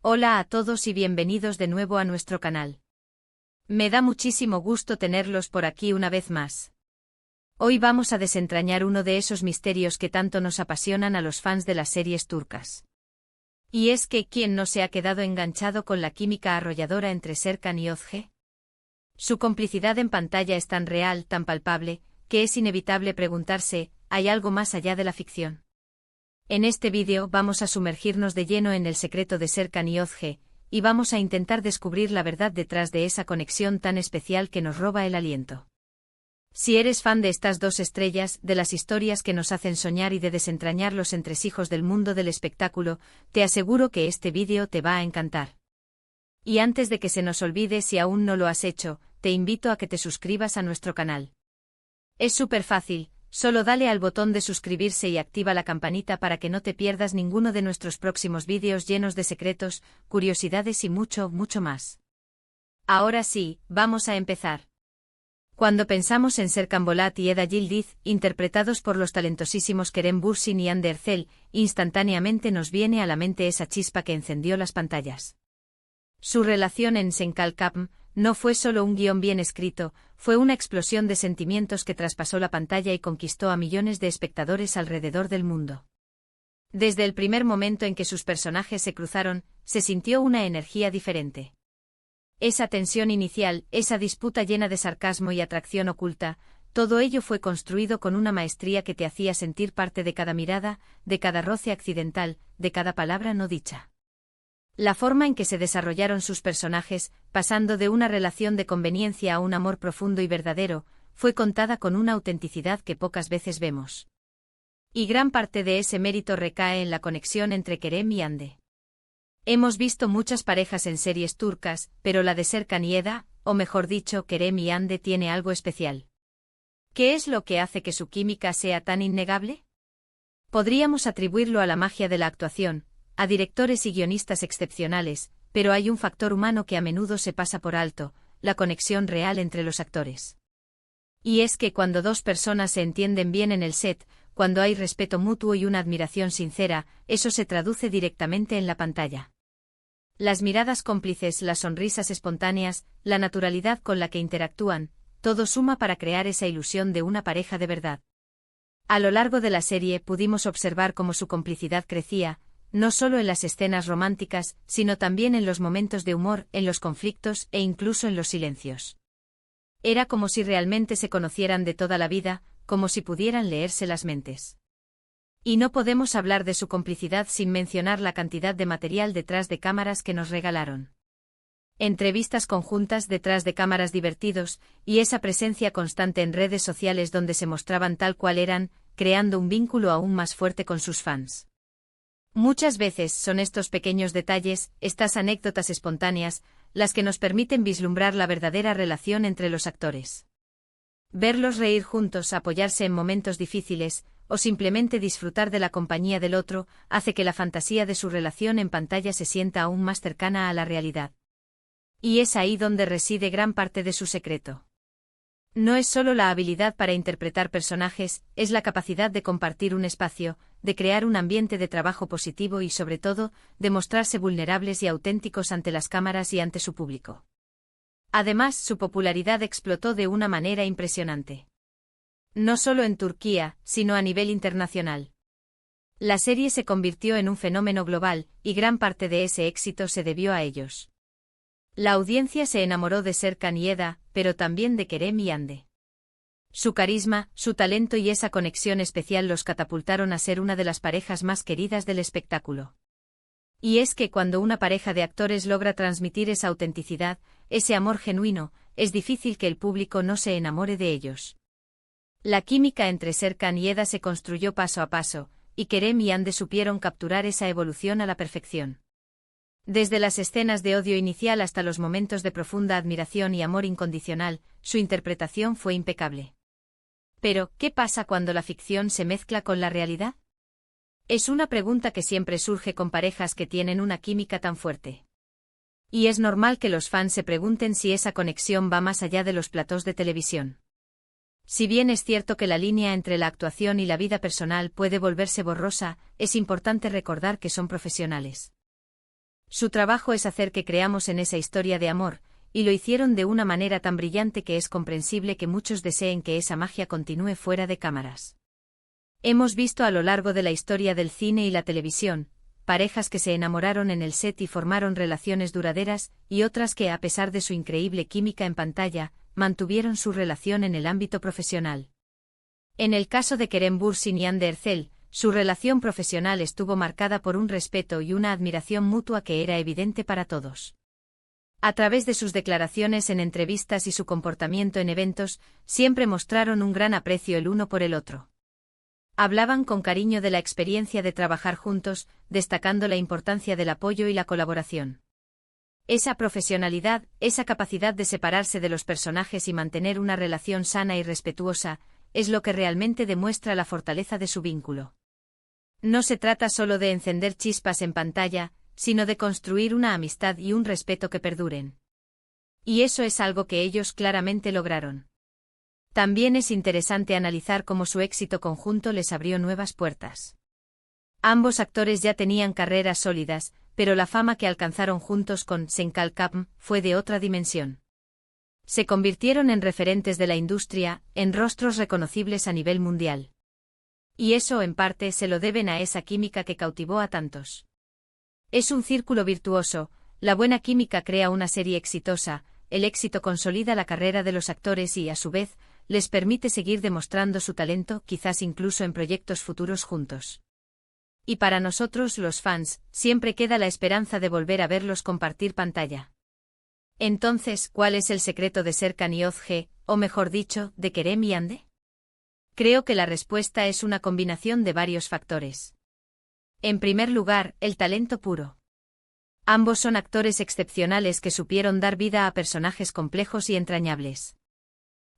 Hola a todos y bienvenidos de nuevo a nuestro canal. Me da muchísimo gusto tenerlos por aquí una vez más. Hoy vamos a desentrañar uno de esos misterios que tanto nos apasionan a los fans de las series turcas. Y es que, ¿quién no se ha quedado enganchado con la química arrolladora entre Serkan y Özge? Su complicidad en pantalla es tan real, tan palpable, que es inevitable preguntarse, ¿hay algo más allá de la ficción? En este vídeo vamos a sumergirnos de lleno en el secreto de Serkan y Özge, y vamos a intentar descubrir la verdad detrás de esa conexión tan especial que nos roba el aliento. Si eres fan de estas dos estrellas, de las historias que nos hacen soñar y de desentrañar los entresijos del mundo del espectáculo, te aseguro que este vídeo te va a encantar. Y antes de que se nos olvide, si aún no lo has hecho, te invito a que te suscribas a nuestro canal. Es súper fácil. Solo dale al botón de suscribirse y activa la campanita para que no te pierdas ninguno de nuestros próximos vídeos llenos de secretos, curiosidades y mucho, mucho más. Ahora sí, vamos a empezar. Cuando pensamos en Serkan Bolat y Eda Yildiz, interpretados por los talentosísimos Kerem Bürsin y Hande Erçel, instantáneamente nos viene a la mente esa chispa que encendió las pantallas. Su relación en Senkalkapm no fue solo un guión bien escrito, fue una explosión de sentimientos que traspasó la pantalla y conquistó a millones de espectadores alrededor del mundo. Desde el primer momento en que sus personajes se cruzaron, se sintió una energía diferente. Esa tensión inicial, esa disputa llena de sarcasmo y atracción oculta, todo ello fue construido con una maestría que te hacía sentir parte de cada mirada, de cada roce accidental, de cada palabra no dicha. La forma en que se desarrollaron sus personajes, pasando de una relación de conveniencia a un amor profundo y verdadero, fue contada con una autenticidad que pocas veces vemos. Y gran parte de ese mérito recae en la conexión entre Kerem y Hande. Hemos visto muchas parejas en series turcas, pero la de Serkan y Eda, o mejor dicho, Kerem y Hande, tiene algo especial. ¿Qué es lo que hace que su química sea tan innegable? Podríamos atribuirlo a la magia de la actuación, a directores y guionistas excepcionales, pero hay un factor humano que a menudo se pasa por alto, la conexión real entre los actores. Y es que cuando dos personas se entienden bien en el set, cuando hay respeto mutuo y una admiración sincera, eso se traduce directamente en la pantalla. Las miradas cómplices, las sonrisas espontáneas, la naturalidad con la que interactúan, todo suma para crear esa ilusión de una pareja de verdad. A lo largo de la serie pudimos observar cómo su complicidad crecía, no solo en las escenas románticas, sino también en los momentos de humor, en los conflictos e incluso en los silencios. Era como si realmente se conocieran de toda la vida, como si pudieran leerse las mentes. Y no podemos hablar de su complicidad sin mencionar la cantidad de material detrás de cámaras que nos regalaron. Entrevistas conjuntas detrás de cámaras divertidos, y esa presencia constante en redes sociales donde se mostraban tal cual eran, creando un vínculo aún más fuerte con sus fans. Muchas veces son estos pequeños detalles, estas anécdotas espontáneas, las que nos permiten vislumbrar la verdadera relación entre los actores. Verlos reír juntos, apoyarse en momentos difíciles, o simplemente disfrutar de la compañía del otro, hace que la fantasía de su relación en pantalla se sienta aún más cercana a la realidad. Y es ahí donde reside gran parte de su secreto. No es solo la habilidad para interpretar personajes, es la capacidad de compartir un espacio, de crear un ambiente de trabajo positivo y sobre todo, de mostrarse vulnerables y auténticos ante las cámaras y ante su público. Además, su popularidad explotó de una manera impresionante. No solo en Turquía, sino a nivel internacional. La serie se convirtió en un fenómeno global, y gran parte de ese éxito se debió a ellos. La audiencia se enamoró de Serkan y Eda, pero también de Kerem y Hande. Su carisma, su talento y esa conexión especial los catapultaron a ser una de las parejas más queridas del espectáculo. Y es que cuando una pareja de actores logra transmitir esa autenticidad, ese amor genuino, es difícil que el público no se enamore de ellos. La química entre Serkan y Eda se construyó paso a paso, y Kerem y Hande supieron capturar esa evolución a la perfección. Desde las escenas de odio inicial hasta los momentos de profunda admiración y amor incondicional, su interpretación fue impecable. Pero, ¿qué pasa cuando la ficción se mezcla con la realidad? Es una pregunta que siempre surge con parejas que tienen una química tan fuerte. Y es normal que los fans se pregunten si esa conexión va más allá de los platós de televisión. Si bien es cierto que la línea entre la actuación y la vida personal puede volverse borrosa, es importante recordar que son profesionales. Su trabajo es hacer que creamos en esa historia de amor, y lo hicieron de una manera tan brillante que es comprensible que muchos deseen que esa magia continúe fuera de cámaras. Hemos visto a lo largo de la historia del cine y la televisión, parejas que se enamoraron en el set y formaron relaciones duraderas, y otras que, a pesar de su increíble química en pantalla, mantuvieron su relación en el ámbito profesional. En el caso de Kerem Bürsin y Hande Erçel, su relación profesional estuvo marcada por un respeto y una admiración mutua que era evidente para todos. A través de sus declaraciones en entrevistas y su comportamiento en eventos, siempre mostraron un gran aprecio el uno por el otro. Hablaban con cariño de la experiencia de trabajar juntos, destacando la importancia del apoyo y la colaboración. Esa profesionalidad, esa capacidad de separarse de los personajes y mantener una relación sana y respetuosa, es lo que realmente demuestra la fortaleza de su vínculo. No se trata solo de encender chispas en pantalla, sino de construir una amistad y un respeto que perduren. Y eso es algo que ellos claramente lograron. También es interesante analizar cómo su éxito conjunto les abrió nuevas puertas. Ambos actores ya tenían carreras sólidas, pero la fama que alcanzaron juntos con Senkalkapm fue de otra dimensión. Se convirtieron en referentes de la industria, en rostros reconocibles a nivel mundial. Y eso en parte se lo deben a esa química que cautivó a tantos. Es un círculo virtuoso, la buena química crea una serie exitosa, el éxito consolida la carrera de los actores y, a su vez, les permite seguir demostrando su talento, quizás incluso en proyectos futuros juntos. Y para nosotros, los fans, siempre queda la esperanza de volver a verlos compartir pantalla. Entonces, ¿cuál es el secreto de Serkan Yozge, o mejor dicho, de Kerem y Hande? Creo que la respuesta es una combinación de varios factores. En primer lugar, el talento puro. Ambos son actores excepcionales que supieron dar vida a personajes complejos y entrañables.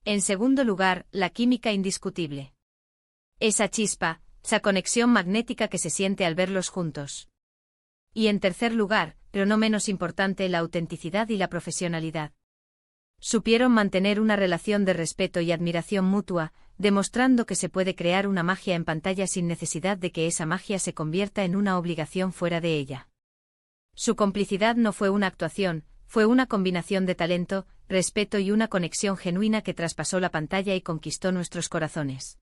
En segundo lugar, la química indiscutible. Esa chispa, esa conexión magnética que se siente al verlos juntos. Y en tercer lugar, pero no menos importante, la autenticidad y la profesionalidad. Supieron mantener una relación de respeto y admiración mutua, demostrando que se puede crear una magia en pantalla sin necesidad de que esa magia se convierta en una obligación fuera de ella. Su complicidad no fue una actuación, fue una combinación de talento, respeto y una conexión genuina que traspasó la pantalla y conquistó nuestros corazones.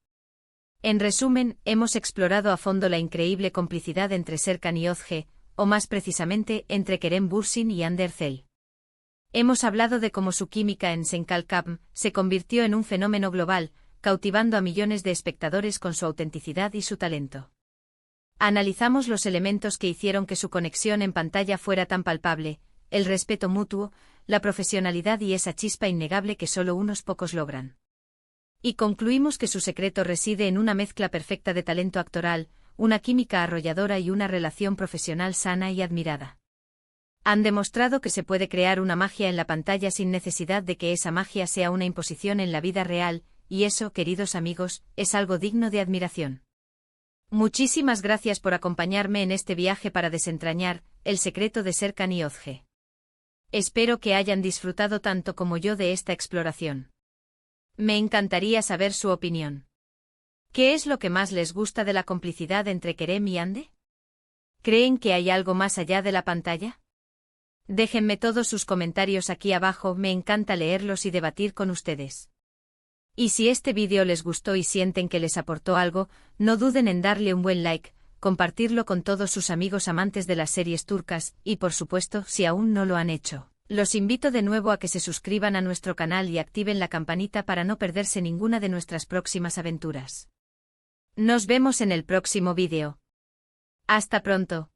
En resumen, hemos explorado a fondo la increíble complicidad entre Serkan y Yozge, o más precisamente, entre Kerem Bürsin y Hande Erçel. Hemos hablado de cómo su química en Senkalkapm se convirtió en un fenómeno global, cautivando a millones de espectadores con su autenticidad y su talento. Analizamos los elementos que hicieron que su conexión en pantalla fuera tan palpable, el respeto mutuo, la profesionalidad y esa chispa innegable que solo unos pocos logran. Y concluimos que su secreto reside en una mezcla perfecta de talento actoral, una química arrolladora y una relación profesional sana y admirada. Han demostrado que se puede crear una magia en la pantalla sin necesidad de que esa magia sea una imposición en la vida real, y eso, queridos amigos, es algo digno de admiración. Muchísimas gracias por acompañarme en este viaje para desentrañar el secreto de Serkan y Yozge. Espero que hayan disfrutado tanto como yo de esta exploración. Me encantaría saber su opinión. ¿Qué es lo que más les gusta de la complicidad entre Kerem y Hande? ¿Creen que hay algo más allá de la pantalla? Déjenme todos sus comentarios aquí abajo, me encanta leerlos y debatir con ustedes. Y si este vídeo les gustó y sienten que les aportó algo, no duden en darle un buen like, compartirlo con todos sus amigos amantes de las series turcas, y por supuesto, si aún no lo han hecho, los invito de nuevo a que se suscriban a nuestro canal y activen la campanita para no perderse ninguna de nuestras próximas aventuras. Nos vemos en el próximo vídeo. Hasta pronto.